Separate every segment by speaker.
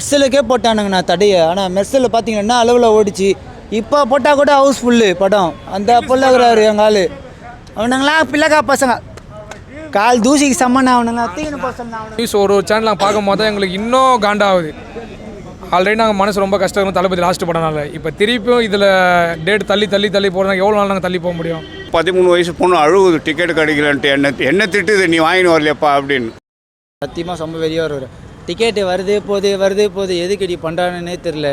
Speaker 1: மெர்சலுக்கே போட்டானுங்கண்ணா தடையை. ஆனால் மெர்சலில் பார்த்தீங்கன்னா அளவில் ஓடிச்சு. இப்போ போட்டால் கூட ஹவுஸ்ஃபுல்லு படம். அந்த பொல்லாகிறாரு எங்கள் ஆள். அவனுங்களாம் பிள்ளைக்கா பசங்க கால் தூசிக்கு சம்மன் ஆகணுங்களா தீனு பசங்க.
Speaker 2: நியூஸ் ஒரு சேனல் நாங்கள் பார்க்கும் போது தான் எங்களுக்கு இன்னும் காண்டாகுது. ஆல்ரெடி நாங்கள் மனசு ரொம்ப கஷ்டம் தளபதி லாஸ்ட்டு படனால. இப்போ திருப்பியும் இதில் டேட் தள்ளி போகிறதா எவ்வளோ நாள் நாங்கள் தள்ளி போக முடியும்?
Speaker 3: 13 வயசு பொண்ணு அழுகுது டிக்கெட் கிடைக்கலன்ட்டு. என்ன திட்டுது, நீ வாங்கின்னு வரலையப்பா அப்படின்னு.
Speaker 1: சத்தியமாக ரொம்ப வெளியாக வருவார். டிக்கெட்டு வருது போகுது எதுக்கு இப்படி பண்ணுறானுன்னே தெரில.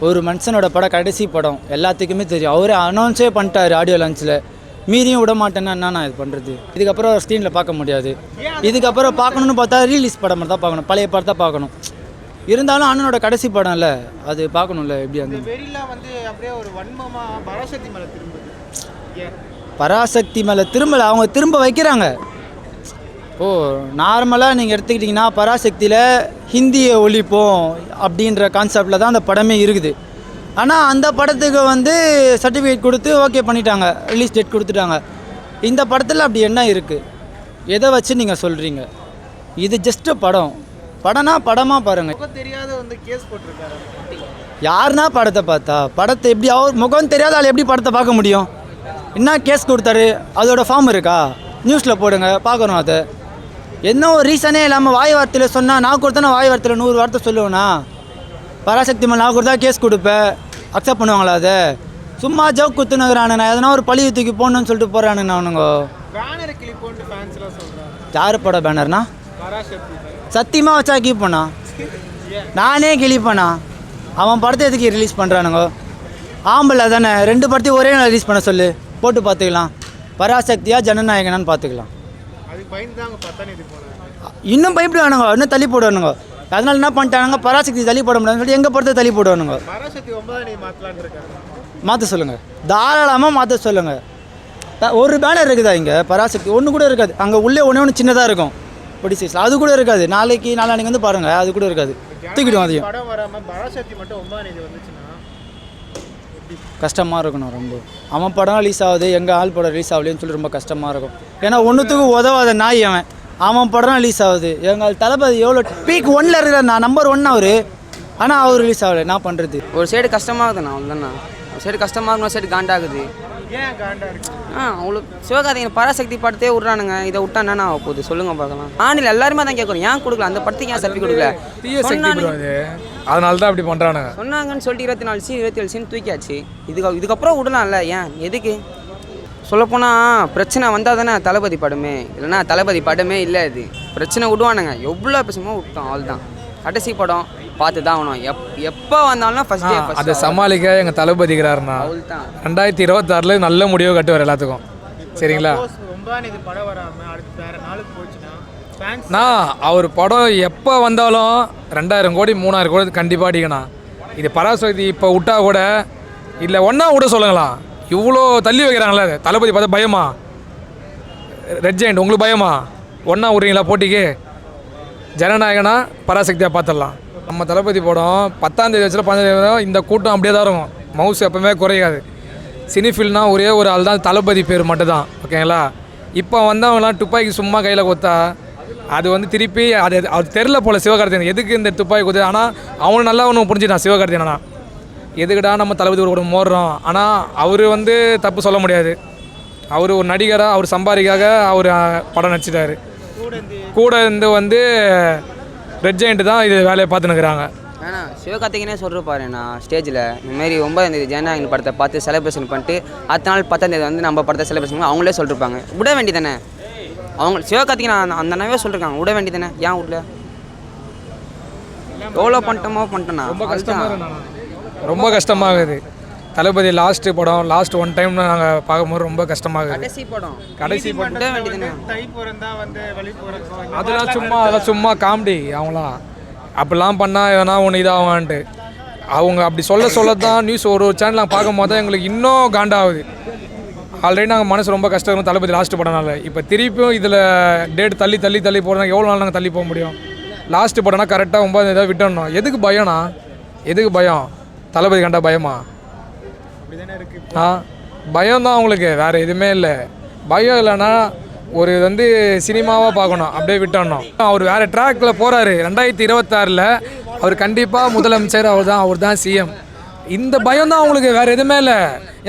Speaker 1: ஒரு மனுஷனோட படம் கடைசி படம் எல்லாத்துக்குமே தெரியும். அவரே அனௌன்ஸே பண்ணிட்டார் ஆடியோ லான்ச்சில். மீறியும் விட மாட்டேன்னா என்ன நான் இது பண்ணுறது? இதுக்கப்புறம் ஸ்க்ரீனில் பார்க்க முடியாது. இதுக்கப்புறம் பார்க்கணுன்னு பார்த்தா ரீலீஸ் படம் தான் பார்க்கணும், பழைய படத்தை பார்க்கணும். இருந்தாலும் அண்ணனோட கடைசி படம்ல அது பார்க்கணும்ல. எப்படி அந்த
Speaker 4: அப்படியே ஒரு வன்மமாக
Speaker 1: பராசக்தி மேலே திரும்பலை, அவங்க திரும்ப வைக்கிறாங்க. நார்மலாக நீங்கள் எடுத்துக்கிட்டிங்கன்னா பராசக்தியில் ஹிந்தியை ஒழிப்போம் அப்படின்ற கான்செப்டில் தான் அந்த படமே இருக்குது. ஆனால் அந்த படத்துக்கு சர்டிஃபிகேட் கொடுத்து ஓகே பண்ணிட்டாங்க, ரிலீஸ் டேட் கொடுத்துட்டாங்க. இந்த படத்தில் அப்படி என்ன இருக்குது? எதை வச்சு நீங்கள் சொல்கிறீங்க? இது ஜஸ்ட்டு படம்னா படமாக பாருங்கள்.
Speaker 4: தெரியாத கேஸ் போட்டிருக்காரு.
Speaker 1: யாருன்னா படத்தை பார்த்தா படத்தை எப்படி அவர் முகம் தெரியாத ஆள் எப்படி படத்தை பார்க்க முடியும்? என்ன கேஸ் கொடுத்தாரு? அதோட ஃபார்ம் இருக்கா? நியூஸில் போடுங்க பார்க்குறோம். அதை என்ன ஒரு ரீசனே இல்லாமல் வாய் வார்த்தையில் சொன்னால், நான் கொடுத்தேன்னா வாய் வார்த்தையில் 100 வார்த்தை சொல்லுவேண்ணா. பராசக்தி மேலே நான் கொடுத்தா கேஸ் கொடுப்பேன், அக்செப்ட் பண்ணுவாங்களா? அதை சும்மா ஜோக் குத்துனுங்கிறானுண்ணா. எதனா ஒரு பழி தூக்கி போடணுன்னு சொல்லிட்டு போகிறானுங்கண்ணா அவனுங்க. யார் படம் பேனர்னா? சத்தியமாக வச்சா கிழிப்பண்ணா, நானே கிழிப்பண்ணா. அவன் படத்தை எதுக்கு ரிலீஸ் பண்ணுறானுங்க? ஆம்பளை தானே, 2 படத்தையும் ஒரே நாள் ரிலீஸ் பண்ண சொல்லு, போட்டு பார்த்துக்கலாம். பராசக்தியா ஜனநாயகனான்னு பார்த்துக்கலாம். இன்னும் பயப்படுவானுங்க, இன்னும் தள்ளி போடுவானுங்க. அதனால என்ன பண்ணிட்டானுங்க, பராசக்தி தள்ளி போட முடியாதுன்னு சொல்லி எங்கள் படத்தை தள்ளி போடுவானுங்க. மாற்ற சொல்லுங்கள், தாராளமாக மாற்ற சொல்லுங்கள். ஒரு பேனர் இருக்குதா இங்கே? பராசக்தி ஒன்று கூட இருக்காது. அங்கே உள்ளே ஒன்று சின்னதாக இருக்கும், பொடி சைஸ், அது கூட இருக்காது. நாளைக்கு பாருங்கள், அது கூட இருக்காது. தூக்கிடுவோம். அதையும் கஷ்டமாக இருக்கணும் ரொம்ப. அவன் படம் ரிலீஸ் ஆகுது, எங்கள் ஆள் படம் ரிலீஸ் ஆகலைன்னு சொல்லி ரொம்ப கஷ்டமாக இருக்கும். ஏன்னா ஒன்றுத்துக்கு உதவாத நாய் அவன் படம் ரிலீஸ் ஆகுது. எங்கள் தளபதி எவ்வளோ பீக் 1ல் இருக்கிறார், நான் நம்பர் 1 அவர். ஆனால் அவர் ரிலீஸ் ஆகலை, நான் பண்ணுறது.
Speaker 5: ஒரு சைடு கஷ்டமாகுதுண்ணா, அவ்வளோதாண்ணா. ஒரு சைடு கஷ்டமாகணும், ஒரு சைடு காண்டாகுது. அவ்வளோ சிவகார்த்திகேயன் பராசக்தி படத்தையே விட்றானுங்க. இதை விட்டா என்ன ஆக போகுது சொல்லுங்கள் பார்க்கலாம். ஆனில் எல்லாருமே தான் கேட்குறோம், ஏன் கொடுக்கல அந்த படத்துக்கு? ஏன் சர்டிஃபிகேட் கொடுக்கல?
Speaker 2: அதனால தான் அப்படி பண்ணுறானுங்க.
Speaker 5: சொன்னாங்கன்னு சொல்லிட்டு 24 சீன் 27 சீன் தூக்கியாச்சு. இதுக்கப்புறம் விடலாம்ல, ஏன் எதுக்கு? சொல்லப்போனால் பிரச்சனை வந்தால் தானே தளபதி படமே, இல்லைன்னா தளபதி படமே இல்லை. இது பிரச்சனை விடுவானுங்க, எவ்வளோ பேசுமோ விட்டோம், அவள் தான் கடைசி படம் பார்த்து தான் ஆகணும். எப்போ வந்தாலும் ஃபஸ்ட் டே
Speaker 2: அதை சமாளிக்க எங்கள் தளபதிக்கிறாருண்ணா. 2026 நல்ல முடிவு கட்டுவார் எல்லாத்துக்கும், சரிங்களா? அவர் படம் எப்போ வந்தாலும் 2000 கோடி 3000 கோடி கண்டிப்பாக அடிக்கணும். இது பராசக்தி இப்போ விட்டா கூட இல்லை, ஒன்றா விட சொல்லுங்களா? இவ்வளோ தள்ளி வைக்கிறாங்களே தளபதி பார்த்தா பயமா? ரெட் ஜெயண்ட் உங்களுக்கு பயமா? ஒன்றா விட்றீங்களா போட்டிக்கு? ஜனநாயகனா பராசக்தியாக பார்த்துடலாம். நம்ம தளபதி படம் 10ஆம் தேதி வச்சுல 15ஆம் தேதி இந்த கூட்டம் அப்படியே தான் இருக்கும். மவுஸ் எப்பவுமே குறையாது. சினிஃபில்னா ஒரே ஒரு ஆள் தான், தளபதி பேர் மட்டும்தான், ஓகேங்களா? இப்போ வந்தவங்களாம் துப்பாக்கி சும்மா கையில் கொத்தா அது திருப்பி அது தெரில போல் சிவகார்த்திகேயன் எதுக்கு இந்த துப்பாக்கி கொத்து. ஆனால் அவனு நல்லா ஒன்று புரிஞ்சுட்டான் சிவகார்த்திகேயனா, எதுக்குடா நம்ம தளபதி ஒரு மோடுறோம். ஆனால் அவர் தப்பு சொல்ல முடியாது. அவர் ஒரு நடிகராக, அவர் சம்பாதிக்காக அவர் படம் நடிச்சிட்டாரு. கூட இருந்து ரெட் ஜெயண்ட் தான் இது வேலையை பார்த்துன்னுக்குறாங்க.
Speaker 5: ஏன்னா சிவகார்த்திகேயனே சொல்கிறப்பாருண்ணா ஸ்டேஜில் இந்தமாரி 9ஆம் தேதி ஜனநாயகன் படத்தை பார்த்து செலிப்ரேஷன் பண்ணிட்டு அடுத்த நாள் 10ஆம் தேதி நம்ம படத்தை செலிப்ரேஷன் பண்ணி அவங்களே சொல்லிருப்பாங்க. விட வேண்டியதானே அவங்க? சிவகார்த்திகேயன் அந்த அண்ணாவே சொல்லியிருக்காங்க, விட வேண்டியதானே, ஏன் விடல? எவ்வளோ பண்ணிட்டோன்னா
Speaker 2: ரொம்ப கஷ்டமாகுது. தளபதி லாஸ்ட்டு படம், லாஸ்ட் 1 டைம் நாங்கள் பார்க்கும்போது ரொம்ப கஷ்டமாகுது. கடைசி படம் அதெல்லாம் சும்மா காமெடி. அவங்களாம் அப்படிலாம் பண்ணால் எதனா ஒன்று இதாகவான்ட்டு அவங்க அப்படி சொல்ல தான் நியூஸ் ஒரு சேனல் நாங்கள் பார்க்கும் போது தான் எங்களுக்கு இன்னும் காண்டாகுது. ஆல்ரெடி நாங்கள் மனசு ரொம்ப கஷ்டம் தளபதி லாஸ்ட்டு படம்னால. இப்போ திருப்பியும் இதில் டேட் தள்ளி போகிறதா எவ்வளோ நாள் நாங்கள் தள்ளி போக முடியும்? லாஸ்ட்டு படம்னா கரெக்டாக 9ஆம் தேதி விட்டணும். எதுக்கு பயம்னா? எதுக்கு பயம்? தளபதி கண்டா பயமா? பயம்தான் அவங்களுக்கு, வேறு எதுவுமே இல்லை. பயம் இல்லைன்னா ஒரு சினிமாவாக பார்க்கணும், அப்படியே விட்டணும். அவர் வேறு ட்ராக்கில் போகிறாரு. 2026 அவர் கண்டிப்பாக முதலமைச்சர், அவர் தான் சிஎம். இந்த பயம் தான் அவங்களுக்கு, வேறு எதுவுமே இல்லை.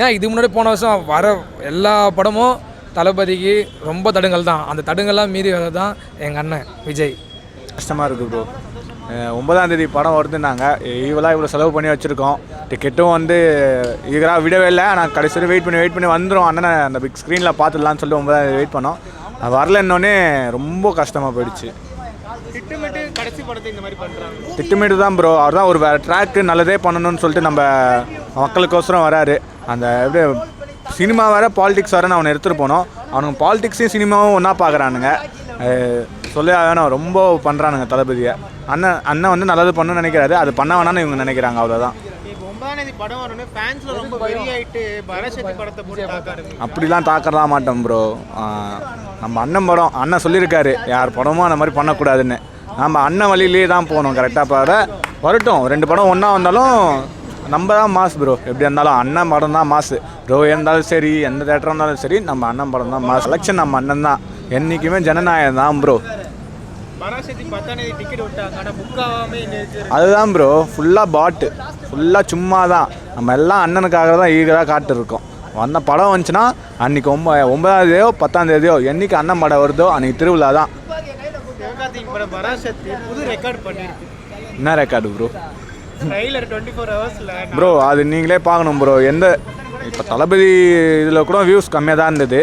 Speaker 2: ஏன் இது முன்னாடி போன வருஷம் வர எல்லா படமும் தளபதிக்கு ரொம்ப தடுங்கல் தான். அந்த தடுங்கல்லாம் மீறி வர தான் எங்கள் அண்ணன் விஜய்.
Speaker 6: கஷ்டமாக இருக்குது ப்ரோ. 9ஆம் தேதி படம் வருதுன்னாங்க, இவ்வளோ செலவு பண்ணி வச்சுருக்கோம். டிக்கெட்டும் வந்து ஈகராக விடவே இல்லை. ஆனால் கடைசி வெயிட் பண்ணி வந்துடும் அண்ணனை அந்த பிக் ஸ்க்ரீனில் பார்த்துடலான்னு சொல்லிட்டு 9ஆம் தேதி வெயிட் பண்ணோம். அது வரலன்னொன்னே ரொம்ப கஷ்டமாக போயிடுச்சு.
Speaker 4: திட்டமிட்டு கடைசி படத்தை இந்த மாதிரி பண்ணுறாங்க.
Speaker 6: திட்டமிட்டு தான் ப்ரோ. அவர் தான் ஒரு வேறு ட்ராக்கு நல்லதே பண்ணணும்னு சொல்லிட்டு நம்ம மக்களுக்கோசரம் வராரு. அந்த எப்படி சினிமா வேறு பாலிடிக்ஸ் வேறு அவனை எடுத்துகிட்டு போனோம். அவனுக்கு பாலிடிக்ஸையும் சினிமாவும் ஒன்றா பார்க்குறானுங்க. சொல்ல வேணும், ரொம்ப பண்ணுறானுங்க தளபதியை. அண்ணன் வந்து நல்லது பண்ணணும்னு நினைக்கிறாரு, அது பண்ண வேணான்னு இவங்க நினைக்கிறாங்க, அவ்வளோதான்.
Speaker 4: இப்போ 9ஆம் தேதி படம் வரணும்னு ஃபேன்ஸ்ல ரொம்ப வெறியாயிட்டு பராசக்தி படத்தை போட்டு தாக்காரு.
Speaker 6: அப்படிலாம் தாக்கறலாம் மாட்டோம் ப்ரோ. நம்ம அண்ணன் படம், அண்ணன் சொல்லியிருக்காரு யார் படமும் அந்த மாதிரி பண்ணக்கூடாதுன்னு. நம்ம அண்ணன் வழியிலே தான் போகணும் கரெக்டாக. பாரு வரட்டும், 2 படம் ஒன்றா வந்தாலும் நம்ம தான் மாஸ் ப்ரோ. எப்படி இருந்தாலும் அண்ணன் படம் தான் மாசு ப்ரோ. இருந்தாலும் சரி, எந்த தேட்டராக இருந்தாலும் சரி, நம்ம அண்ணன் படம் தான் மாஸ். எலெக்ஷன் நம்ம அண்ணன் தான், என்றைக்குமே ஜனநாயகம் தான் ப்ரோ.
Speaker 4: பராசக்தி 10ஆம் தேதி டிக்கெட் விட்டாங்க, ஆனால் புக் ஆகாமே இருக்கு.
Speaker 6: அதுதான் ப்ரோ, ஃபுல்லாக பாட்டு, ஃபுல்லாக சும்மா தான். நம்ம எல்லாம் அண்ணனுக்காக தான் ஈகராக காட்டிருக்கோம். வந்த படம் வந்துச்சுன்னா அன்றைக்கி 9ஆம் தேதியோ 10ஆம் தேதியோ என்றைக்கு அண்ணன் படம் வருதோ அன்றைக்கி திருவிழா தான்.
Speaker 4: சிவகார்த்திகேயன் படம் பராசக்தி புது ரெக்கார்ட் பண்ணியிருக்கு.
Speaker 6: என்ன ரெக்கார்டு ப்ரோ?
Speaker 4: ட்ரைலர் 24 ஹவர்ஸில்
Speaker 6: ப்ரோ அது நீங்களே பார்க்கணும் ப்ரோ. இப்போ தளபதி இதில் கூட வியூஸ் கம்மியாக தான் இருந்தது.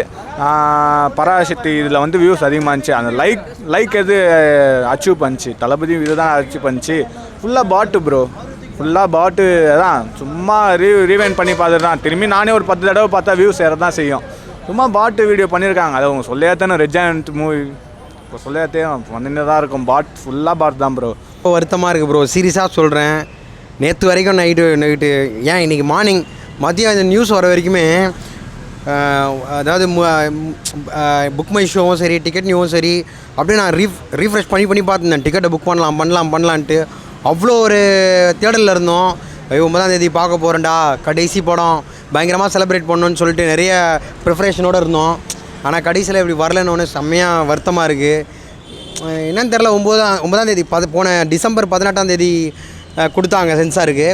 Speaker 6: பராசக்தி இதில் வந்து வியூஸ் அதிகமாக இருந்துச்சு. அந்த லைக் எது அச்சீவ் பண்ணிச்சு, தளபதி இது தான் அச்சீவ் பண்ணிச்சு. ஃபுல்லாக பாட்டு ப்ரோ, ஃபுல்லாக பாட்டு தான். சும்மா ரீவைண்ட் பண்ணி பார்த்துட்டு தான். திரும்பி நானே ஒரு 10 தடவை பார்த்தா வியூஸ் ஏற தான் செய்யும். சும்மா பாட்டு வீடியோ பண்ணியிருக்காங்க. அதை அவங்க சொல்லையாத்தானே ரெஜாயண்ட் மூவி இப்போ சொல்லையாத்தே வந்துட்டு தான் இருக்கும். ஃபுல்லாக பாட்டு தான் ப்ரோ.
Speaker 7: இப்போ வருத்தமாக இருக்குது ப்ரோ, சீரியஸாக சொல்கிறேன். நேற்று வரைக்கும் நைட்டு ஏன் இன்றைக்கி மார்னிங் மதியம் இந்த நியூஸ் வர வரைக்குமே அதாவது புக் மை ஷோவும் சரி, டிக்கெட் நியூவும் சரி, அப்படியே நான் ரீஃப்ரெஷ் பண்ணி பார்த்துருந்தேன். டிக்கெட்டை புக் பண்ணலான்ட்டு அவ்வளோ ஒரு தேடலில் இருந்தோம். 9ஆம் தேதி பார்க்க போகிறேன்டா, கடைசி படம், பயங்கரமாக செலிப்ரேட் பண்ணணுன்னு சொல்லிட்டு நிறைய ப்ரிப்ரேஷனோடு இருந்தோம். ஆனால் கடைசியில் இப்படி வரலன்னு செம்மையாக வருத்தமாக இருக்குது. என்னன்னு தெரில. 9ஆம் தேதி போன டிசம்பர் 18ஆம் தேதி கொடுத்தாங்க சென்சாருக்கு.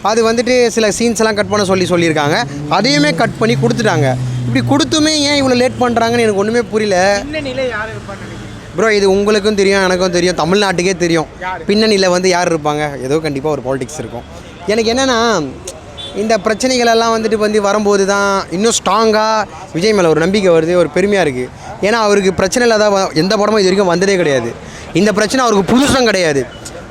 Speaker 7: அது வந்துட்டு சில சீன்ஸ் எல்லாம் கட் பண்ண சொல்லியிருக்காங்க. அதையுமே கட் பண்ணி கொடுத்துட்டாங்க. இப்படி கொடுத்துமே ஏன் இவ்வளோ லேட் பண்ணுறாங்கன்னு எனக்கு ஒன்றுமே புரியல.
Speaker 4: பின்னணியில் யார் இருப்பான்னு நினைக்கிறேன்
Speaker 7: ப்ரோ? இது உங்களுக்கும் தெரியும், எனக்கும் தெரியும், தமிழ்நாட்டுக்கே தெரியும். பின்னணியில் வந்து யார் இருப்பாங்க? ஏதோ கண்டிப்பாக ஒரு பாலிடிக்ஸ் இருக்கும். எனக்கு என்னென்னா, இந்த பிரச்சனைகளெல்லாம் வந்துட்டு வரும்போது தான் இன்னும் ஸ்ட்ராங்காக விஜய் மேலே ஒரு நம்பிக்கை வருது, ஒரு பெருமையாக இருக்குது. ஏன்னா அவருக்கு பிரச்சனை இல்லாத எந்த படமும் இது வரைக்கும் வந்ததே கிடையாது. இந்த பிரச்சனை அவருக்கு புதுசும் கிடையாது.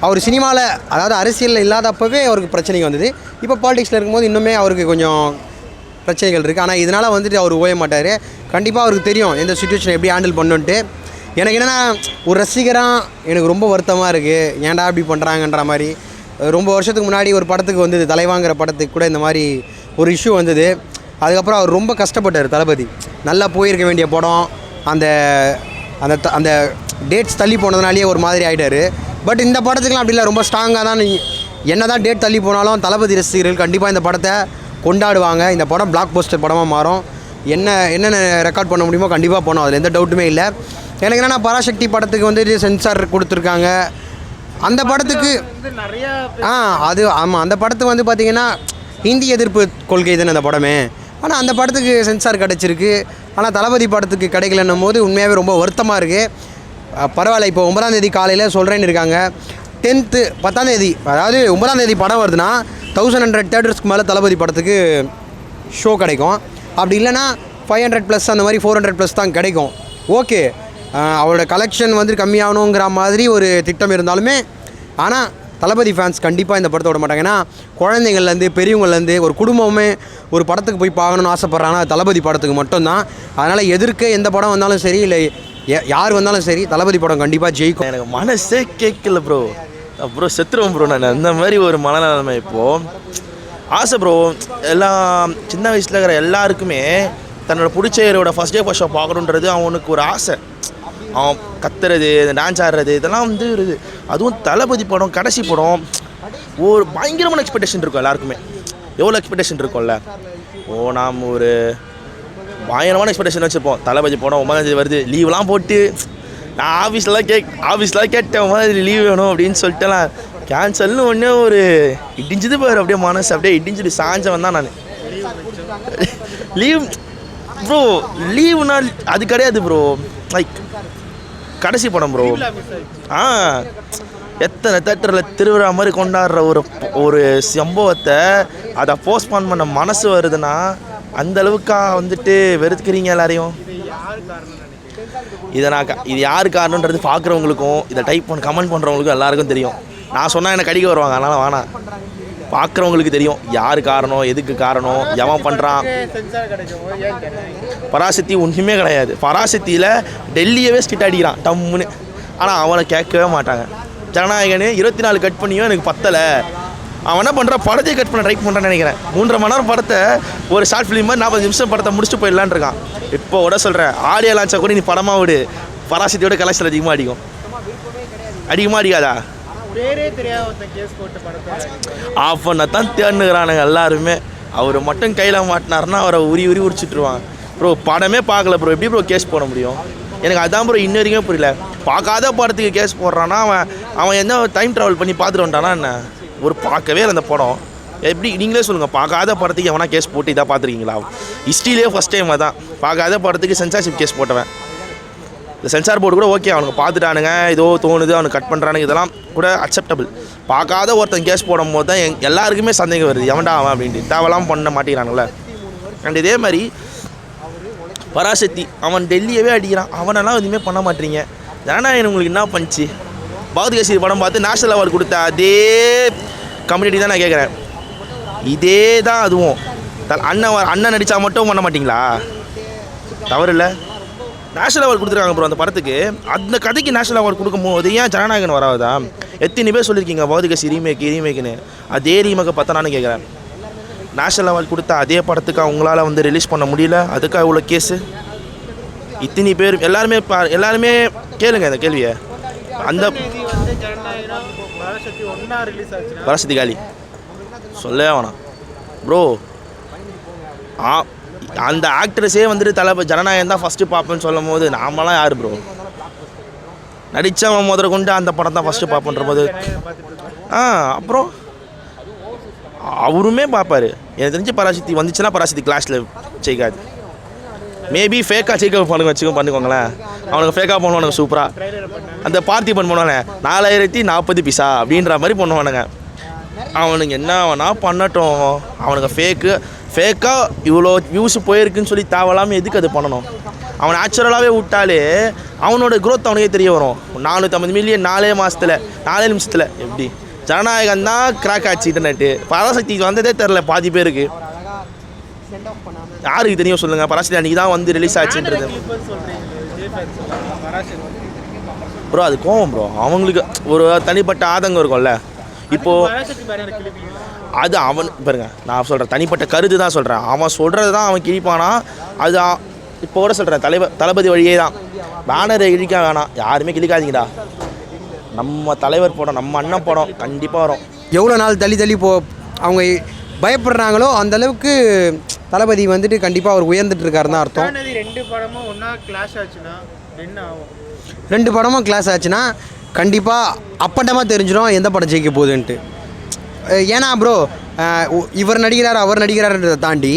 Speaker 7: அவர் சினிமாவில், அதாவது அரசியலில் இல்லாதப்பவே அவருக்கு பிரச்சனைகள் வந்தது. இப்போ பாலிடிக்ஸில் இருக்கும்போது இன்னுமே அவருக்கு கொஞ்சம் பிரச்சனைகள் இருக்குது. ஆனால் இதனால் வந்துட்டு அவர் ஓய மாட்டார். கண்டிப்பாக அவருக்கு தெரியும் எந்த சுச்சுவேஷனை எப்படி ஹேண்டில் பண்ணுன்ட்டு. எனக்கு என்னென்னா, ஒரு ரசிகராக எனக்கு ரொம்ப வருத்தமாக இருக்குது, ஏன்டா இப்படி பண்ணுறாங்கன்ற மாதிரி. ரொம்ப வருஷத்துக்கு முன்னாடி ஒரு படத்துக்கு வந்தது, தலைவாங்கிற படத்துக்கு கூட இந்த மாதிரி ஒரு இஷ்யூ வந்தது. அதுக்கப்புறம் அவர் ரொம்ப கஷ்டப்பட்டார் தளபதி. நல்லா போயிருக்க வேண்டிய படம் அந்த அந்த அந்த டேட்ஸ் தள்ளி போனதுனாலேயே ஒரு மாதிரி ஆகிட்டார். பட் இந்த படத்துக்குலாம் அப்படி இல்லை, ரொம்ப ஸ்ட்ராங்காக தான். என்ன தான் டேட் தள்ளி போனாலும் தளபதி ரசிகர்கள் கண்டிப்பாக இந்த படத்தை கொண்டாடுவாங்க. இந்த படம் பிளாக் போஸ்டர் படமாக மாறும். என்னென்ன ரெக்கார்ட் பண்ண முடியுமோ கண்டிப்பாக போனோம், அதில் எந்த டவுட்டுமே இல்லை. எனக்கு என்னென்னா, பராசக்தி படத்துக்கு வந்துட்டு சென்சார் கொடுத்துருக்காங்க. அந்த படத்துக்கு
Speaker 4: நிறையா
Speaker 7: அது ஆமாம், அந்த படத்துக்கு பார்த்திங்கன்னா ஹிந்தி எதிர்ப்பு கொள்கை தானே அந்த படமே. ஆனால் அந்த படத்துக்கு சென்சார் கிடச்சிருக்கு. ஆனால் தளபதி படத்துக்கு கிடைக்கலன்னும் போது உண்மையாகவே ரொம்ப வருத்தமாக இருக்குது. பரவாயில்ல, இப்போ 9ஆம் தேதி காலையில் சொல்கிறேன்னு இருக்காங்க. 10ஆம் தேதி, அதாவது 9ஆம் தேதி படம் வருதுன்னா 1100 தேட்டர்ஸ்க்கு மேலே தளபதி படத்துக்கு ஷோ கிடைக்கும். அப்படி இல்லைனா 500+ அந்த மாதிரி 400+ தான் கிடைக்கும். ஓகே, அவரோட கலெக்ஷன் கம்மியாகணுங்கிற மாதிரி ஒரு திட்டம் இருந்தாலுமே, ஆனால் தளபதி ஃபேன்ஸ் கண்டிப்பாக இந்த படத்தை விட மாட்டாங்க. ஏன்னா குழந்தைங்கள்லேருந்து பெரியவங்கள்லேருந்து ஒரு குடும்பமே ஒரு படத்துக்கு போய் பார்க்கணுன்னு ஆசைப்பட்றாங்கன்னா தளபதி படத்துக்கு மட்டும்தான். அதனால் எதிர்க்க எந்த படம் வந்தாலும் சரி, இல்லை யார் வந்தாலும் சரி, தளபதி படம் கண்டிப்பாக ஜெயிக்கும்.
Speaker 8: எனக்கு மனசே கேட்கல ப்ரோ. Bro செத்துருவோம் bro. நான் அந்த மாதிரி ஒரு மனநிலைமை இப்போது ஆசை ப்ரோ. எல்லாம் சின்ன வயசில் இருக்கிற எல்லாருக்குமே தன்னோட பிடிச்ச ஹீரோட ஃபஸ்ட் டே ஃபஸ்ட் ஷோ பார்க்கணுன்றது அவனுக்கு ஒரு ஆசை. அவன் கத்துறது, டான்ஸ் ஆடுறது, இதெல்லாம் ஒரு அதுவும் தளபதி படம் கடைசி படம் ஒரு பயங்கரமான எக்ஸ்பெக்டேஷன் இருக்கும் எல்லாருக்குமே. எவ்வளோ எக்ஸ்பெக்டேஷன் இருக்கும்ல. நாம் ஒரு பயங்கரமான எக்ஸ்பெக்டேஷன் வச்சுருப்போம். தளபதி படம் 9ஆம் தேதி வருது, லீவ்லாம் போட்டு நான் ஆஃபீஸ்லாம் கேட்டேன், மாதிரி லீவ் வேணும் அப்படின்னு சொல்லிட்டுலாம் கேன்சல்னு ஒன்றே ஒரு இடிஞ்சுது பாரு அப்படியே மனசு அப்படியே இடிஞ்சுட்டு சாஞ்சவன் தான் நான். லீவ் ப்ரோ, லீவுனா அது கிடையாது ப்ரோ. லைக் கடைசி படம் ப்ரோ. எத்தனை தேட்டரில் திருவிழா மாதிரி கொண்டாடுற ஒரு சம்பவத்தை அதை போஸ்ட்பான் பண்ண மனசு வருதுன்னா அந்த அளவுக்கா வந்துட்டு வெறுக்கிறீங்க எல்லாரையும். இது யார் காரணன்றது பார்க்குறவங்களுக்கும் இதை டைப் பண்ண கமெண்ட் பண்ணுறவங்களுக்கும் எல்லாருக்கும் தெரியும். நான் சொன்னால் எனக்கு அடிக்க வருவாங்க, அதனால் வேணாம். பார்க்குறவங்களுக்கு தெரியும் யார் காரணம், எதுக்கு காரணம், எவன் பண்ணுறான். பராசக்தி ஒன்றுமே கிடையாது. பராசக்தியில் டெல்லியவே ஸ்ட்ரிட் அடிக்கிறான் டம்முன்னு. ஆனால் அவனை கேட்கவே மாட்டாங்க. ஜனநாயகனே 24 கட் பண்ணியும் எனக்கு பத்தலை. அவன் என்ன பண்ணுறான், படத்தை கட் பண்ண ட்ரை பண்ணுறான்னு நினைக்கிறேன். 3.5 மணி நேரம் படத்தை ஒரு ஷார்ட் ஃபிலிம் மாதிரி 40 நிமிஷம் படத்தை முடிச்சுட்டு போயிடலான் இருக்கான். இப்போ விட சொல்கிறேன், ஆடியோ லான்ச்சா கூட நீ படமாக விடு, பராசக்தியோட கலெக்ஷன் அதிகமாக அடிக்காதா? ஆஃப் பண்ண தான் தேர்னுக்கிறானுங்க எல்லாருமே. அவர் மட்டும் கையில் மாட்டினாருன்னா அவரை உரிச்சுட்டுருவாங்க. ப்ரோ படமே பார்க்கல ப்ரோ, எப்படி ப்ரோ கேஸ் போட முடியும்? எனக்கு அதான் ப்ரோ இன்ன வரைக்கும் புரியல. பார்க்காத படத்துக்கு கேஸ் போடுறான்னா அவன் என்ன டைம் ட்ராவல் பண்ணி பார்த்துட்டு வந்துட்டானா என்ன? ஒரு பார்க்கவே இல்லை அந்த படம். எப்படி நீங்களே சொல்லுங்கள், பார்க்காத படத்துக்கு எவனா கேஸ் போட்டு இதாக பார்த்துருக்கீங்களா? ஹிஸ்ட்ரியிலே ஃபஸ்ட் டைம் தான் பார்க்காத படத்துக்கு சென்சார்ஷிப் கேஸ் போட்டவன். இந்த சென்சார் போர்டு கூட ஓகே, அவனுக்கு பார்த்துட்டானுங்க, ஏதோ தோணுது, அவனுக்கு கட் பண்ணுறானுங்க, இதெல்லாம் கூட அக்செப்டபிள். பார்க்காத ஒருத்தன் கேஸ் போடும் போது தான் எல்லாருக்குமே சந்தேகம் வருது, எவன்டா அவன் அப்படின்ட்டு. தேவலாம் பண்ண மாட்டேங்கிறானுங்களே. அண்ட் இதே மாதிரி பராசக்தி அவன் டெல்லியவே அடிக்கிறான், அவனெல்லாம் எதுவுமே பண்ண மாட்டீங்க. ஜனநாயகன் உங்களுக்கு என்ன பண்ணிச்சு? பௌத் கேசரி படம் பார்த்து நேஷனல் அவார்டு கொடுத்த அதே கம்யூனிட்டி தான் நான் கேட்குறேன். இதே தான் அதுவும். அண்ணன் நடித்தா மட்டும் பண்ண மாட்டிங்களா? தவறு இல்லை. நேஷனல் அவார்டு கொடுத்துருக்காங்க ப்ரோ அந்த படத்துக்கு. அந்த கதைக்கு நேஷனல் அவார்டு கொடுக்கும்போது ஏன் ஜனநாயகன் வராதா? எத்தனை பேர் சொல்லியிருக்கீங்க பௌத் கேசரி ரீமேக்குன்னு. அதே ரீமேக்கை பார்த்தா நானும் கேட்குறேன். நேஷனல் அவார்டு கொடுத்த அதே படத்துக்கு அவங்களால வந்து ரிலீஸ் பண்ண முடியல, அதுக்காக இவ்வளோ கேஸு. இத்தனை பேர் எல்லாருமே கேளுங்க இந்த கேள்வியை. அந்த பராசக்தி காலி சொல்லவே வேணாம் ப்ரோ. அந்த ஆக்ட்ரஸே வந்துட்டு ஜனநாயகம் தான் ஃபஸ்ட்டு பார்ப்பேன்னு சொல்லும் போது நாமெல்லாம் யார் ப்ரோ? நடித்தவன் முதல்ல கொண்டு அந்த படம் தான் ஃபஸ்ட்டு பார்ப்பன்ற போது அப்புறம் அவருமே பார்ப்பார். எனக்கு தெரிஞ்சு பராசக்தி வந்துச்சுன்னா பராசக்தி கிளாஸில் ஜெயிக்காது. மேபி ஃபேக்காக ஜெயிக்க பண்ணிக்கோங்களேன். அவனுக்கு ஃபேக்காக பண்ணுவானுங்க சூப்பராக. அந்த பார்த்திபன் பண்ணுவானே 4040 பைசா அப்படின்ற மாதிரி பண்ணுவானுங்க. அவனுக்கு என்ன வேணா பண்ணட்டும். அவனுக்கு ஃபேக்காக இவ்வளோ வியூஸ் போயிருக்குன்னு சொல்லி தேவலாமல் எதுக்கு அது பண்ணணும்? அவன் நேச்சுரலாகவே விட்டாலே அவனோட க்ரோத் அவனுக்கே தெரிய வரும். 450 மில்லியன் 4 மாதத்தில் 4 நிமிஷத்தில் எப்படி? ஜனநாயகம் தான் கிராக் ஆச்சு இன்டர்நெட்டு. பராசக்தி வந்ததே தெரில பாதி பேருக்கு. யாருக்கு தெரியும் சொல்லுங்கள்? பராசக்தி அன்றைக்கி தான் வந்து ரிலீஸ் ஆச்சுன்றது ப்ரோ. அது கோவம் ப்ரோ. அவங்களுக்கு ஒரு தனிப்பட்ட ஆதங்கம் இருக்கும்ல. இப்போது அது அவன் பாருங்க, நான் சொல்கிறேன் தனிப்பட்ட கருத்து தான் சொல்கிறேன். அவன் சொல்கிறது தான் அவன் கிழிப்பானா? அது இப்போ கூட சொல்கிறேன், தளபதி வழியே தான். பேனரை கிழிக்க வேணாம், யாருமே கிழிக்காதீங்கடா. நம்ம தலைவர் படம், நம்ம அண்ணன் படம் கண்டிப்பாக வரும்.
Speaker 7: எவ்வளோ நாள் தள்ளி அவங்க பயப்படுறாங்களோ அந்தளவுக்கு தளபதி வந்துட்டு கண்டிப்பாக அவர் உயர்ந்துட்டு இருக்காருன்னு அர்த்தம்.
Speaker 4: 2 படமும் ஒன்றா கிளாஷ் ஆச்சுன்னா என்ன ஆகும்?
Speaker 7: 2 படமும் கிளாஸ் ஆச்சுன்னா கண்டிப்பாக அப்பட்டமாக தெரிஞ்சிடும் எந்த படம் ஜெயிக்க போகுதுன்ட்டு. ஏன்னா ப்ரோ, இவர் நடிக்கிறார் அவர் நடிக்கிறார்ன்றதை தாண்டி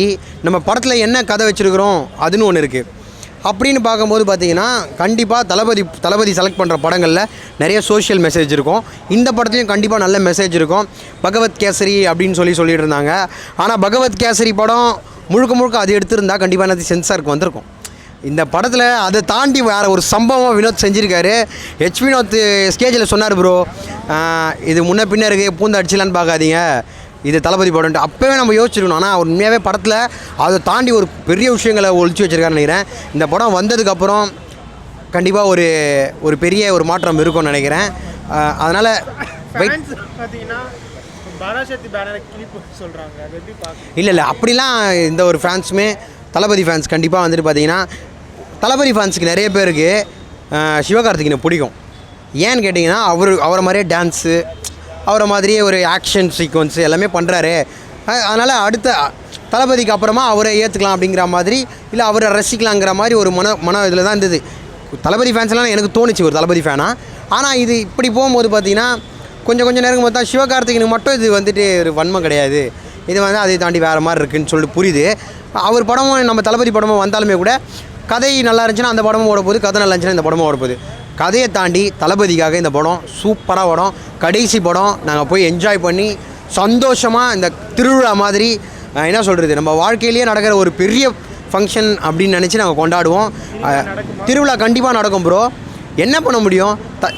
Speaker 7: நம்ம படத்தில் என்ன கதை வச்சுருக்கிறோம் அதுன்னு ஒன்று இருக்குது. அப்படின்னு பார்க்கும்போது பார்த்தீங்கன்னா கண்டிப்பாக தளபதி செலக்ட் பண்ணுற படங்களில் நிறைய சோஷியல் மெசேஜ் இருக்கும். இந்த படத்துலையும் கண்டிப்பாக நல்ல மெசேஜ் இருக்கும். பகவத் கேசரி அப்படின்னு சொல்லிட்டு இருந்தாங்க. ஆனால் பகவத் கேசரி படம் முழுக்க அது எடுத்திருந்தால் கண்டிப்பாக எனக்கு சென்சாருக்கு வந்திருக்கும். இந்த படத்தில் அதை தாண்டி வேறு ஒரு சம்பவம் வினோத் செஞ்சுருக்காரு. வினோத் ஸ்டேஜில் சொன்னார் ப்ரோ, இது முன்ன பின்ன இருக்குது, பூந்து அடிச்சிலான்னு பார்க்காதீங்க, இது தளபதி படம்ட்டு. அப்போவே நம்ம யோசிச்சிருக்கணும். ஆனால் அவர் உண்மையாகவே படத்தில் அதை தாண்டி ஒரு பெரிய விஷயங்களை ஒழிச்சு வச்சுருக்காருன்னு நினைக்கிறேன். இந்த படம் வந்ததுக்கப்புறம் கண்டிப்பாக ஒரு பெரிய ஒரு மாற்றம் இருக்கும்னு நினைக்கிறேன். அதனால்
Speaker 4: பார்த்தீங்கன்னா பராசக்தி பேனரை கிளிப்பு சொல்கிறாங்க, அது எப்படி பார்க்க?
Speaker 7: இல்லை அப்படிலாம் இந்த ஒரு ஃபேன்ஸுமே தளபதி ஃபேன்ஸ் கண்டிப்பாக வந்துட்டு பார்த்தீங்கன்னா தளபதி ஃபேன்ஸுக்கு நிறைய பேருக்கு சிவகார்த்திகேயனை பிடிக்கும். ஏன்னு கேட்டிங்கன்னா அவரை மாதிரியே டான்ஸு, அவரை மாதிரியே ஒரு ஆக்ஷன் சீக்வன்ஸு எல்லாமே பண்ணுறாரு. அதனால் அடுத்த தளபதிக்கு அப்புறமா அவரை ஏற்றுக்கலாம் அப்படிங்கிற மாதிரி, இல்லை அவரை ரசிக்கலாங்கிற மாதிரி ஒரு மன இதில் தான் இருந்தது. தளபதி ஃபேன்ஸ்லாம் எனக்கு தோணுச்சு ஒரு தளபதி ஃபேனாக. ஆனால் இது இப்படி போகும்போது பார்த்திங்கன்னா கொஞ்சம் நேரம் பார்த்தா சிவகார்த்திகனுக்கு மட்டும் இது வந்துட்டு ஒரு வன்மம் கிடையாது, இது வந்து அதை தாண்டி வேறு மாதிரி இருக்குதுன்னு சொல்லிட்டு புரியுது. அவர் படமும் நம்ம தளபதி படமும் வந்தாலுமே கூட கதை நல்லா இருந்துச்சுன்னா அந்த படமும் ஓட போகுது, கதை நல்லா இருந்துச்சுன்னா இந்த படமும் ஓட போகுது. கதையை தாண்டி தளபதிக்காக இந்த படம் சூப்பராக படம், கடைசி படம். நாங்கள் போய் என்ஜாய் பண்ணி சந்தோஷமாக இந்த திருவிழா மாதிரி என்ன சொல்கிறது, நம்ம வாழ்க்கையிலேயே நடக்கிற ஒரு பெரிய ஃபங்க்ஷன் அப்படின்னு நினச்சி நாங்கள் கொண்டாடுவோம். திருவிழா கண்டிப்பாக நடக்கும் ப்ரோ. என்ன பண்ண முடியும்,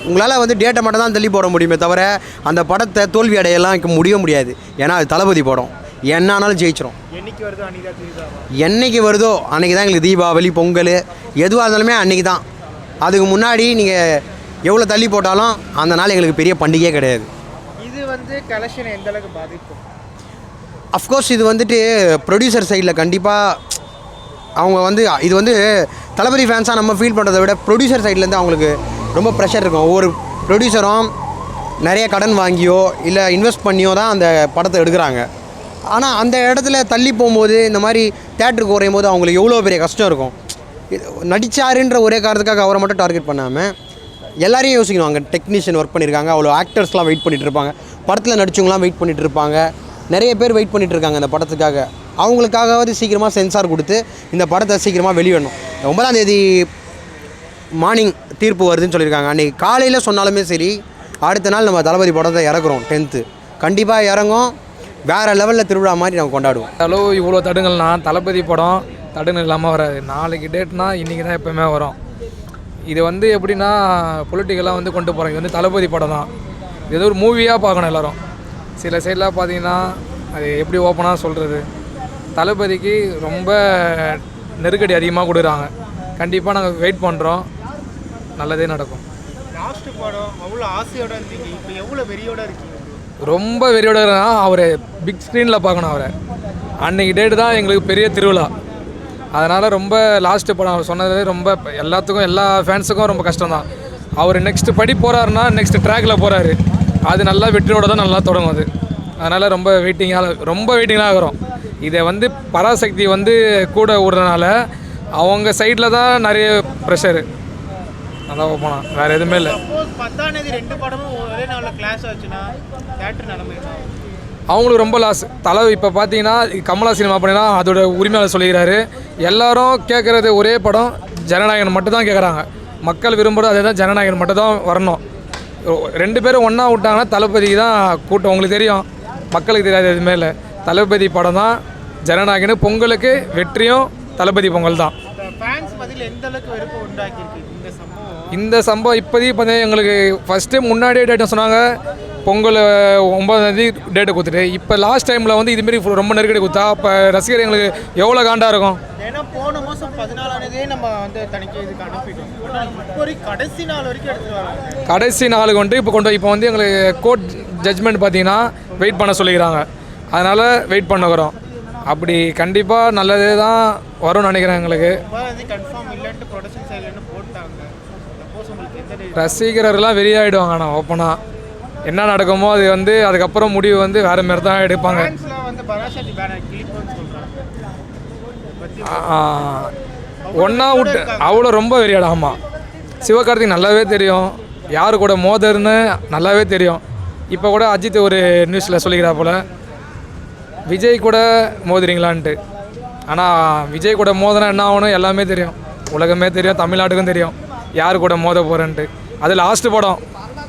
Speaker 7: உங்களால் வந்து டேட்டை மட்டும் தான் தள்ளி போட முடியுமே தவிர அந்த படத்தை தோல்வி அடையெல்லாம் முடியாது. ஏன்னா அது தளபதி படம், என்ன ஆனாலும் ஜெயிச்சிரும். என்னைக்கு வருதோ அன்றைக்கி தான் எங்களுக்கு தீபாவளி, பொங்கல் எதுவாக இருந்தாலுமே அன்றைக்கி தான். அதுக்கு முன்னாடி நீங்கள் எவ்வளோ தள்ளி போட்டாலும் அந்த நாள் எங்களுக்கு பெரிய பண்டிகையே கிடையாது.
Speaker 4: இது வந்து கலெக்ஷன் எந்த அளவுக்கு பாதிக்கும்?
Speaker 7: அஃப்கோர்ஸ் இது வந்துட்டு ப்ரொடியூசர் சைடில் கண்டிப்பாக அவங்க வந்து இது வந்து தளபதி ஃபேன்ஸாக நம்ம ஃபீல் பண்ணுறதை விட ப்ரொடியூசர் சைட்லேருந்து அவங்களுக்கு ரொம்ப ப்ரெஷர் இருக்கும். ஒவ்வொரு ப்ரொடியூசரும் நிறைய கடன் வாங்கியோ இல்லை இன்வெஸ்ட் பண்ணியோ தான் அந்த படத்தை எடுக்கிறாங்க. ஆனால் அந்த இடத்துல தள்ளி போகும்போது இந்த மாதிரி தேட்டருக்கு குறையும் போது அவங்களுக்கு எவ்வளோ பெரிய கஷ்டம் இருக்கும். நடிச்சாருன்ற ஒரே காரணத்துக்காக அவரை மட்டும் டார்கெட் பண்ணாமல் எல்லாரையும் யோசிக்கணும். அங்கே டெக்னீஷியன் ஒர்க் பண்ணியிருக்காங்க, அவ்வளோ ஆக்டர்ஸ்லாம் வெயிட் பண்ணிகிட்டு இருப்பாங்க, படத்தில் நடிச்சவங்களாம் வெயிட் பண்ணிகிட்டு இருப்பாங்க, நிறைய பேர் வெயிட் பண்ணிகிட்டு இருக்காங்க இந்த படத்துக்காக. அவங்களுக்காகவாது சீக்கிரமாக சென்சார் கொடுத்து இந்த படத்தை சீக்கிரமாக வெளியிடணும். 9ஆம் தேதி மார்னிங் தீர்ப்பு வருதுன்னு சொல்லியிருக்காங்க. அன்றைக்கி காலையில் சொன்னாலுமே சரி, அடுத்த நாள் நம்ம தளபதி படத்தை இறக்குறோம் 10th கண்டிப்பாக இறங்கும். வேறு லெவலில் திருவிழா மாதிரி நம்ம கொண்டாடுவோம்.
Speaker 2: அளவு இவ்வளோ தடுங்கள்னா தளபதி படம் தடுங்க இல்லாமல் வராது. நாளைக்கு டேட்னா இன்றைக்கி தான் எப்போவுமே வரும். இது வந்து எப்படின்னா பொலிட்டிக்கலாக வந்து கொண்டு போகிறாங்க. இது வந்து தளபதி படம் தான், இது ஒரு மூவியாக பார்க்கணும் எல்லோரும். சில சைடெலாம் பார்த்தீங்கன்னா அது எப்படி ஓப்பனாக சொல்கிறது, தளபதிக்கு ரொம்ப நெருக்கடி அதிகமாக கொடுக்குறாங்க. கண்டிப்பாக நாங்கள் வெயிட் பண்ணுறோம், நல்லதே நடக்கும்.
Speaker 4: லாஸ்ட் படம் அவ்வளோ ஆசையோடு இருந்தீங்க, இப்போ எவ்வளோ வெறியோடு இருக்கீங்க?
Speaker 2: ரொம்ப வெறியோட அவரை பிக் ஸ்க்ரீனில் பார்க்கணும். அவரை அன்றைக்கி டேட்டு தான் எங்களுக்கு பெரிய திருவிழா. அதனால் ரொம்ப லாஸ்ட்டு படம் அவர் சொன்னது ரொம்ப எல்லாத்துக்கும் எல்லா ஃபேன்ஸுக்கும் ரொம்ப கஷ்டம்தான். அவர் நெக்ஸ்ட்டு படி போகிறாருன்னா நெக்ஸ்ட்டு ட்ராக்கில் போகிறாரு, அது நல்லா வெற்றியோட தான் நல்லா தொடங்கும். அது அதனால் ரொம்ப வெயிட்டிங்காக ஆகிறோம். இதை வந்து பராசக்தி வந்து கூட விடுறதுனால அவங்க சைடில் தான் நிறைய ப்ரெஷரு. அதான் போனால் வேறு எதுவுமே இல்லை.
Speaker 4: 10ஆம் தேதி 2 படமும் ஒரே நாளில் கிளாஸ் ஆச்சுன்னா தேட்டர் நிலைமை
Speaker 2: அவங்களுக்கு ரொம்ப லாஸ். இப்போ பார்த்தீங்கன்னா கமலா சினிமா பண்ணினா அதோட உரிமையாளர் சொல்லிக்கிறாரு, எல்லாரும் கேட்குறது ஒரே படம் ஜனநாயகன் மட்டும் தான் கேட்குறாங்க. மக்கள் விரும்புகிறது அதே தான், ஜனநாயகன் மட்டும் தான் வரணும். 2 பேரும் ஒன்றா விட்டாங்கன்னா தளபதிக்கு தான் கூட்டம். உங்களுக்கு தெரியும், மக்களுக்கு தெரியாது எதுவுமே இல்லை. தளபதி படம் தான் ஜனநாயகன். பொங்கலுக்கு வெற்றியும் தளபதி பொங்கல் தான். இந்த சம்பவம் இப்போதைக்கு பார்த்தீங்கன்னா எங்களுக்கு ஃபஸ்ட்டு முன்னாடியே டேட்டை சொன்னாங்க, பொங்கல் 9ஆம் தேதி டேட்டை கொடுத்துட்டு, இப்போ லாஸ்ட் டைமில் வந்து இதுமாரி ரொம்ப நெருக்கடி கொடுத்தா அப்போ ரசிகர் எங்களுக்கு எவ்வளோ காண்டாக இருக்கும்.
Speaker 4: ஏன்னா போன மாதம் 14ஆம் தேதியே நம்ம வந்து தணிக்கை இதுக்கு அனுப்பிட்டோம். இப்போ கடைசி நாள் வரைக்கும் எடுத்துகிட்டு வராங்க.
Speaker 2: கடைசி நாளுக்கு வந்துட்டு இப்போ வந்து எங்களுக்கு கோர்ட் ஜட்ஜ்மெண்ட் பார்த்தீங்கன்னா வெயிட் பண்ண சொல்லிக்கிறாங்க. அதனால் வெயிட் பண்ணுறோம். அப்படி கண்டிப்பாக நல்லதே தான் வரும்னு நினைக்கிறேன். எங்களுக்கு ரசிகர்கள்லாம் வெறியாகிடுவாங்க. ஆனால் ஓப்பனாக என்ன நடக்குமோ அது வந்து அதுக்கப்புறம் முடிவு வந்து வேறு மாரி தான் எடுப்பாங்க. ஒன்றா விட்டு அவ்வளோ ரொம்ப வெறியாடும். ஆமாம், சிவகார்த்திக் நல்லாவே தெரியும் யார் கூட மோதர்னு நல்லாவே தெரியும். இப்போ கூட அஜித் ஒரு நியூஸில் சொல்லிக்கிறா போல், விஜய் கூட மோதுறீங்களான்ட்டு. ஆனால் விஜய் கூட மோதினா என்ன ஆகணும் எல்லாமே தெரியும், உலகமே தெரியும், தமிழ்நாட்டுக்கும் தெரியும் யார் கூட மோத போகிறேன்ட்டு. அது லாஸ்ட்டு படம்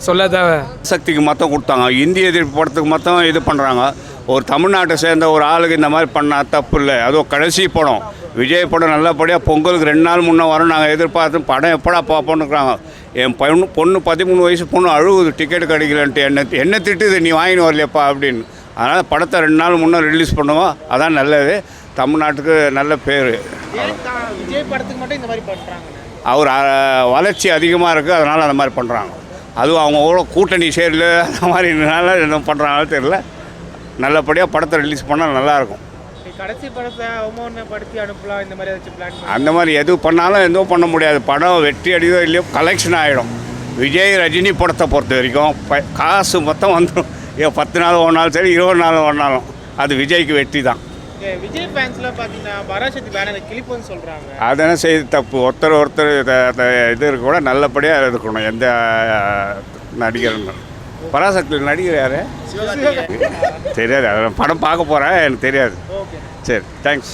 Speaker 2: சொல்ல தேவை.
Speaker 3: சக்திக்கு மொத்தம் கொடுத்தாங்க, இந்திய எதிர்ப்பு படத்துக்கு மொத்தம் இது பண்ணுறாங்க. ஒரு தமிழ்நாட்டை சேர்ந்த ஒரு ஆளுக்கு இந்த மாதிரி பண்ணால் தப்பு இல்லை. அதுவும் கடைசி படம் விஜய் படம் நல்லபடியாக பொங்கலுக்கு 2 நாள் முன்னே வரும். நாங்கள் எதிர்பார்த்து படம் எப்படா பார்ப்போன்னுக்குறாங்க. என் பொண்ணு 13 வயசு பொண்ணு அழுகுது, டிக்கெட் கிடைக்கலன்ட்டு. என்ன திட்டுது, நீ வாங்கின்னு வரலையப்பா அப்படின்னு. அதனால் படத்தை 2 நாள் முன்னே ரிலீஸ் பண்ணுவோம், அதான் நல்லது, தமிழ்நாட்டுக்கு நல்ல பேர்.
Speaker 4: விஜய் படத்துக்கு மட்டும் இந்த மாதிரி பண்ணுறாங்க.
Speaker 3: அவர் வளர்ச்சி அதிகமாக இருக்குது, அதனால் அந்த மாதிரி பண்ணுறாங்க. அதுவும் அவங்க எவ்வளோ கூட்டணி சேரல அந்த மாதிரினால என்ன பண்ணுறாங்கன்னு தெரியல. நல்லபடியாக படத்தை ரிலீஸ் பண்ணால் நல்லாயிருக்கும்.
Speaker 4: கடைசி படத்தை அவமானப்படுத்தி அனுப்பலாம், இந்த மாதிரி ஏதாச்சும் பிளான்?
Speaker 3: அந்த மாதிரி எது பண்ணாலும் எதுவும் பண்ண முடியாது. படம் வெற்றி அடியோ இல்லையோ கலெக்ஷன் ஆகிடும். விஜய் ரஜினி படத்தை பொறுத்த வரைக்கும் காசு மொத்தம் வந்துடும். 10 நாள் ஓடினாலும் சரி, 20 நாள் ஓடினாலும் அது விஜய்க்கு வெற்றி தான்.
Speaker 4: விஜய் ஃபேன்ஸ்லாம் பார்த்தீங்கன்னா பராசக்தி பேனரை கிளிப்புன்னு சொல்கிறாங்க.
Speaker 3: அதெல்லாம் செய்து தப்பு. ஒருத்தர் இது கூட நல்லபடியாக இருக்கணும் எந்த நடிகர்னு. பராசக்தியில் நடிகர் யார் தெரியாது, அதை படம் பார்க்க போகிறேன், எனக்கு தெரியாது. சரி, தேங்க்ஸ்.